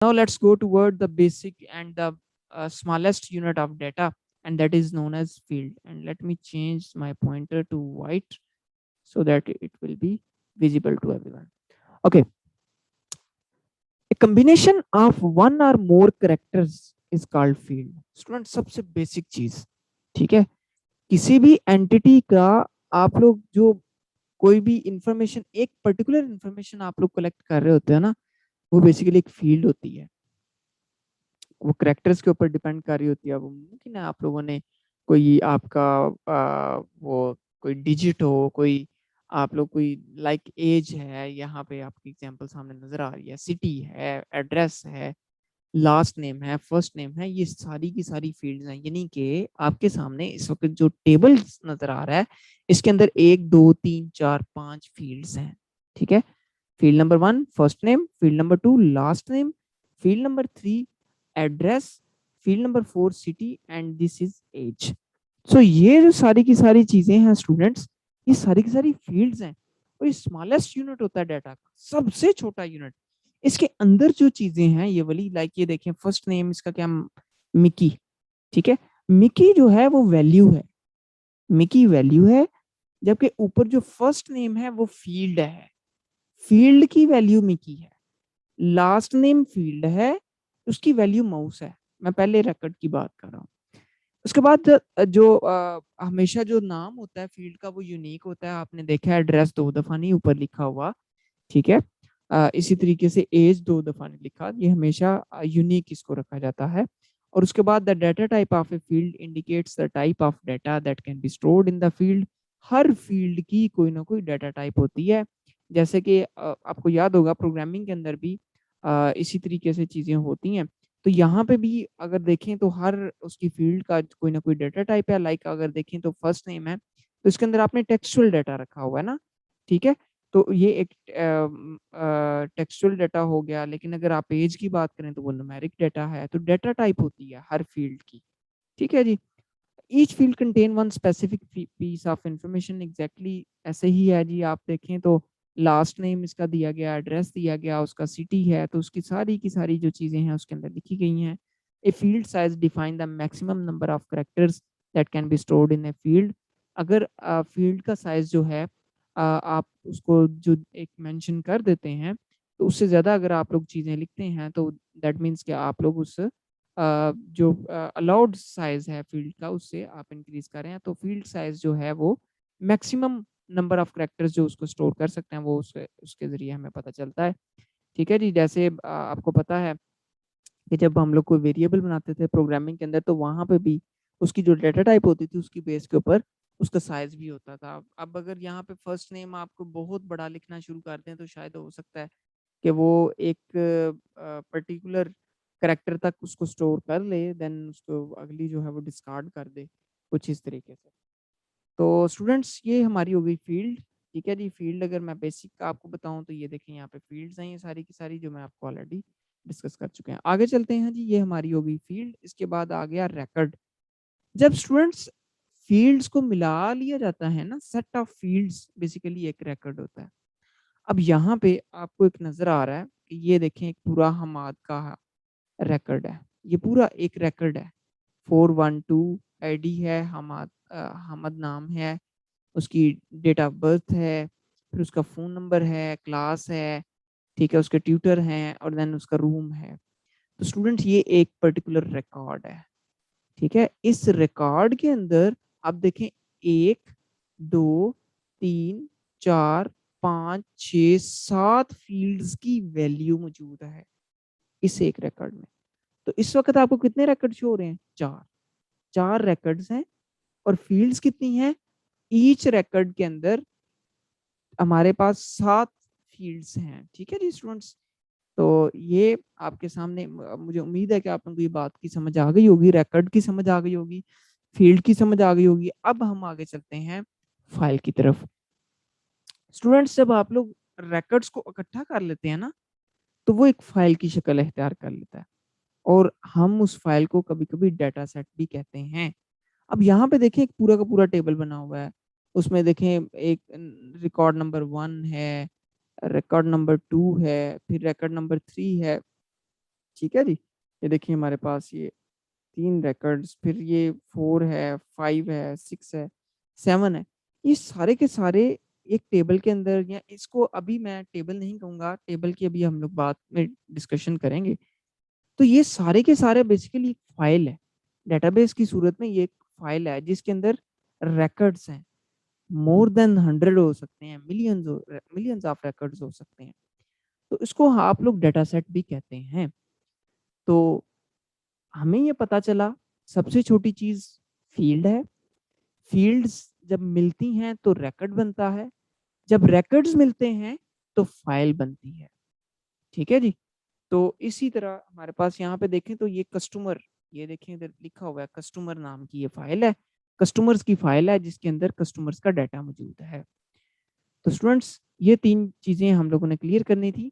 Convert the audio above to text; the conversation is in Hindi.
Now let's go toward the basic and the smallest unit of data, and that is known as field. And let me change my pointer to white so that it will be visible to everyone. Okay, a combination of one or more characters is called field. Student सबसे बेसिक चीज, ठीक है, किसी भी एंटिटी का आप लोग जो कोई भी इंफॉर्मेशन, एक पर्टिकुलर इंफॉर्मेशन आप लोग कलेक्ट कर रहे होते हैं ना, वो बेसिकली एक फील्ड होती है। वो करेक्टर्स के ऊपर डिपेंड कर रही होती है। वो मुमकिन है आप लोगों ने कोई आपका वो कोई डिजिट हो, कोई आप लोग कोई लाइक एज है, यहाँ पे आपकी एग्जांपल सामने नजर आ रही है, सिटी है, एड्रेस है, लास्ट नेम है, फर्स्ट नेम है, ये सारी की सारी फील्ड्स हैं। यानी कि आपके सामने इस वक्त जो टेबल नजर आ रहा है, इसके अंदर 1 2 3 4 5 फील्ड्स हैं। ठीक है, field number 1 first name, field number 2 last name, field number 3 address, field number 4 city, and this is age. So ये जो सारी की सारी चीजें हैं स्टूडेंट्स, ये सारी की सारी फील्ड्स हैं। और ये स्मॉलेस्ट यूनिट होता है डाटा का, सबसे छोटा यूनिट। इसके अंदर जो चीजें हैं ये वाली, लाइक ये देखें, फर्स्ट नेम इसका क्या, मिकी। ठीक है, मिकी जो है वो वैल्यू है, मिकी वैल्यू है, जबकि ऊपर जो फर्स्ट नेम है वो फील्ड है, फील्ड की वैल्यू मिकी है। लास्ट नेम फील्ड है, उसकी वैल्यू माउस है। मैं पहले रिकॉर्ड की बात कर रहा हूँ। उसके बाद जो हमेशा जो नाम होता है फील्ड का वो यूनिक होता है। आपने देखा है एड्रेस 2 दफा नहीं ऊपर लिखा हुआ, ठीक है। इसी तरीके से एज 2 दफा नहीं लिखा, ये हमेशा यूनिक इसको रखा जाता है। और उसके बाद the data type of a field indicates the type of data that can be stored in the field. Her field की कोई ना कोई डाटा टाइप होती है। जैसे कि आपको याद होगा प्रोग्रामिंग के अंदर भी इसी तरीके से चीजें होती हैं। तो यहाँ पे भी अगर देखें तो हर उसकी फील्ड का कोई ना कोई डाटा टाइप है। लाइक अगर देखें तो फर्स्ट नेम है, तो इसके अंदर आपने टेक्सचुअल डाटा रखा हुआ है ना, ठीक है। तो ये एक टेक्सचुअल डाटा हो गया। लेकिन अगर आप एज की बात करें तो वो न्यूमेरिक डाटा है। तो डाटा टाइप होती है हर फील्ड की, ठीक है जी। Each field contain one specific piece of information, exactly ऐसे ही है जी। आप देखें तो लास्ट नेम इसका दिया गया, एड्रेस दिया गया, उसका सिटी है, तो उसकी सारी की सारी जो चीज़ें हैं उसके अंदर लिखी गई हैं। A field size define the maximum number of characters that can be stored in a field. अगर फील्ड का साइज जो है आप उसको जो एक मेंशन कर देते हैं, तो उससे ज़्यादा अगर आप लोग चीज़ें लिखते हैं तो दैट मीन्स कि आप लोग उस जो अलाउड साइज है फील्ड का उससे आप इंक्रीज करें, तो फील्ड साइज जो है वो मैक्सिमम नंबर ऑफ करेक्टर्स जो उसको स्टोर कर सकते हैं वो उसके उसके जरिए हमें पता चलता है। ठीक है जी। जैसे आपको पता है कि जब हम लोग कोई वेरिएबल बनाते थे प्रोग्रामिंग के अंदर, तो वहां पे भी उसकी जो डाटा टाइप होती थी उसकी बेस के ऊपर उसका साइज भी होता था। अब अगर यहाँ पे फर्स्ट नेम आपको बहुत बड़ा लिखना शुरू कर दें तो शायद हो सकता है कि वो एक पर्टिकुलर करेक्टर तक उसको स्टोर कर ले, देन उसको अगली जो है वो डिस्कार्ड कर दे, कुछ इस तरीके से। तो स्टूडेंट्स ये हमारी हो गई फील्ड। ठीक है जी। फील्ड अगर मैं बेसिक आपको बताऊं तो ये देखें यहाँ पे फील्ड्स हैं, ये सारी की सारी जो मैं आपको ऑलरेडी डिस्कस कर चुके हैं। आगे चलते हैं जी। ये हमारी हो गई फील्ड। इसके बाद आ गया रिकॉर्ड। जब स्टूडेंट्स फील्ड्स को मिला लिया जाता है ना, सेट ऑफ फील्ड्स बेसिकली एक रिकॉर्ड होता है। अब यहाँ पे आपको एक नजर आ रहा है कि ये देखें एक पूरा हमाद का रिकॉर्ड है, ये पूरा एक रिकॉर्ड है। 412 आईडी है, हमाद हमद नाम है, उसकी डेट ऑफ बर्थ है, फिर उसका फ़ोन नंबर है, क्लास है, ठीक है, उसके ट्यूटर हैं, और देन उसका रूम है। तो स्टूडेंट ये एक पर्टिकुलर रिकॉर्ड है, ठीक है। इस रिकॉर्ड के अंदर आप देखें 1 2 3 4 5 6 7 फील्ड्स की वैल्यू मौजूद है इस एक रिकॉर्ड में। तो इस वक्त आपको कितने रिकॉर्ड शो हो रहे हैं? चार, चार रिकॉर्ड्स हैं। और फील्ड्स कितनी हैं? ईच रिकॉर्ड के अंदर हमारे पास 7 फील्ड्स हैं, ठीक है जी स्टूडेंट्स। तो ये आपके सामने मुझे उम्मीद है कि आप लोगों को ये बात की समझ आ गई होगी, रिकॉर्ड की समझ आ गई होगी, फील्ड की समझ आ गई होगी। अब हम आगे चलते हैं फाइल की तरफ। स्टूडेंट्स जब आप लोग रिकॉर्ड्स को इकट्ठा कर लेते हैं ना, तो वो एक फाइल की शक्ल इख्तियार कर लेता है, और हम उस फाइल को कभी कभी डाटा सेट भी कहते हैं। अब यहाँ पे देखें एक पूरा का पूरा टेबल बना हुआ है। उसमें देखें एक रिकॉर्ड नंबर 1 है, रिकॉर्ड नंबर 2 है, फिर रिकॉर्ड नंबर 3 है, ठीक है जी। ये देखिए हमारे पास ये 3 रिकॉर्ड्स, फिर ये 4 है, 5 है, 6 है, 7 है। ये सारे के सारे एक टेबल के अंदर, या इसको अभी मैं टेबल नहीं कहूँगा, टेबल की अभी हम लोग बाद में डिस्कशन करेंगे। तो ये सारे के सारे बेसिकली एक फाइल है। डेटाबेस की सूरत में ये एक फाइल है जिसके अंदर रिकॉर्ड्स हैं। मोर देन 100 हो सकते हैं, मिलियंस ऑफ रिकॉर्ड्स हो सकते हैं। तो इसको आप लोग डेटा सेट भी कहते हैं। तो हमें ये पता चला सबसे छोटी चीज फील्ड है। फील्ड्स जब मिलती हैं तो रिकॉर्ड बनता है, जब रिकॉर्ड्स मिलते हैं तो फाइल बनती है। ठीक है जी। तो इसी तरह हमारे पास यहाँ पे देखें तो ये कस्टमर, ये देखें इधर लिखा हुआ है कस्टमर नाम की ये फाइल है। कस्टमर्स की फाइल है जिसके अंदर कस्टमर्स का डाटा मौजूद है। तो स्टूडेंट्स ये 3 चीजें हम लोगों ने क्लियर करनी थी।